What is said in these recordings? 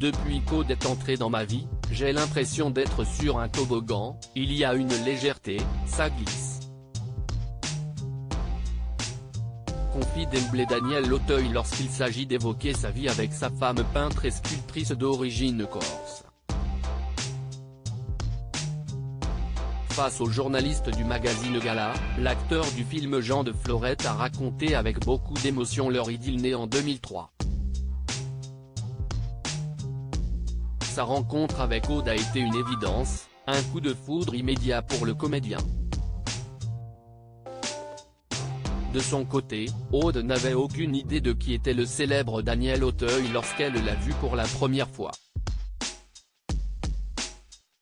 Depuis qu'Aude est entrée dans ma vie, j'ai l'impression d'être sur un toboggan, il y a une légèreté, ça glisse. Confie d'emblée Daniel Auteuil lorsqu'il s'agit d'évoquer sa vie avec sa femme peintre et sculptrice d'origine corse. Face aux journalistes du magazine Gala, l'acteur du film Jean de Florette a raconté avec beaucoup d'émotion leur idylle née en 2003. Sa rencontre avec Aude a été une évidence, un coup de foudre immédiat pour le comédien. De son côté, Aude n'avait aucune idée de qui était le célèbre Daniel Auteuil lorsqu'elle l'a vu pour la première fois.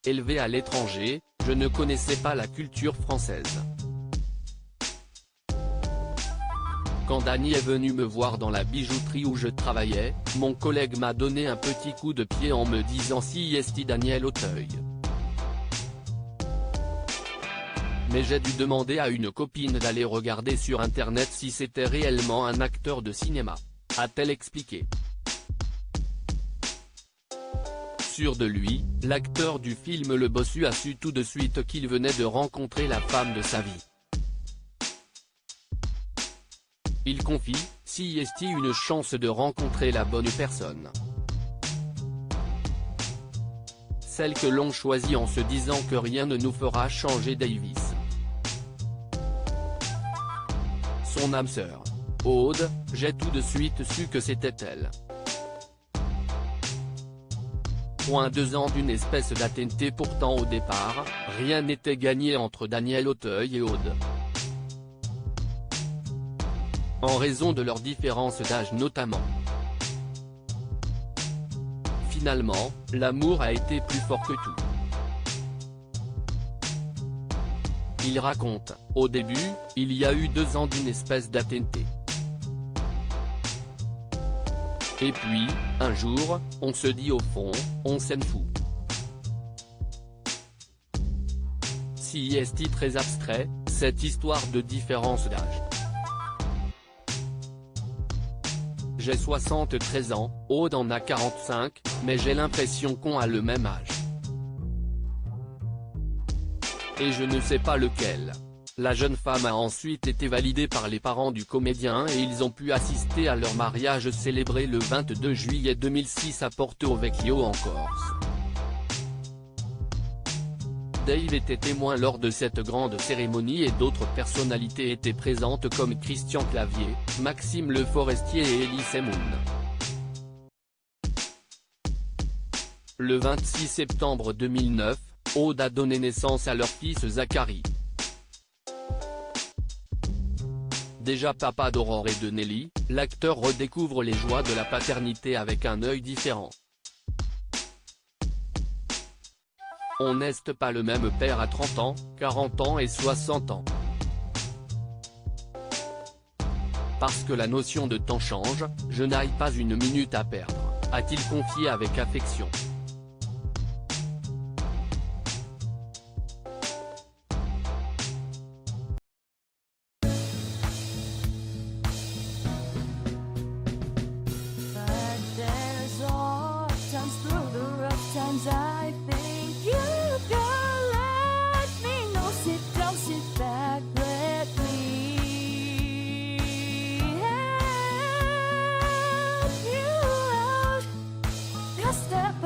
Élevé à l'étranger, je ne connaissais pas la culture française. Quand Dany est venu me voir dans la bijouterie où je travaillais, mon collègue m'a donné un petit coup de pied en me disant si est Daniel Auteuil. Mais j'ai dû demander à une copine d'aller regarder sur internet si c'était réellement un acteur de cinéma, a-t-elle expliqué. Sûr de lui, l'acteur du film Le Bossu a su tout de suite qu'il venait de rencontrer la femme de sa vie. Il confie, si est une chance de rencontrer la bonne personne. Celle que l'on choisit en se disant que rien ne nous fera changer Davis. Son âme sœur, Aude, j'ai tout de suite su que c'était elle. 2 ans d'une espèce d'attenté pourtant au départ, rien n'était gagné entre Daniel Auteuil et Aude. En raison de leur différence d'âge notamment. Finalement, l'amour a été plus fort que tout. Il raconte, au début, il y a eu 2 ans d'une espèce d'attenté. Et puis, un jour, on se dit au fond, on s'en fout. Si est très abstrait, cette histoire de différence d'âge. J'ai 73 ans, Aude en a 45, mais j'ai l'impression qu'on a le même âge. Et je ne sais pas lequel. La jeune femme a ensuite été validée par les parents du comédien et ils ont pu assister à leur mariage célébré le 22 juillet 2006 à Porto Vecchio en Corse. Dave était témoin lors de cette grande cérémonie et d'autres personnalités étaient présentes comme Christian Clavier, Maxime Le Forestier et Elie Semoun. Le 26 septembre 2009, Aude a donné naissance à leur fils Zachary. Déjà papa d'Aurore et de Nelly, l'acteur redécouvre les joies de la paternité avec un œil différent. On n'est pas le même père à 30 ans, 40 ans et 60 ans. Parce que la notion de temps change, je n'aille pas une minute à perdre, a-t-il confié avec affection. I think you can let me know. Sit down, sit back, let me help you out. Just step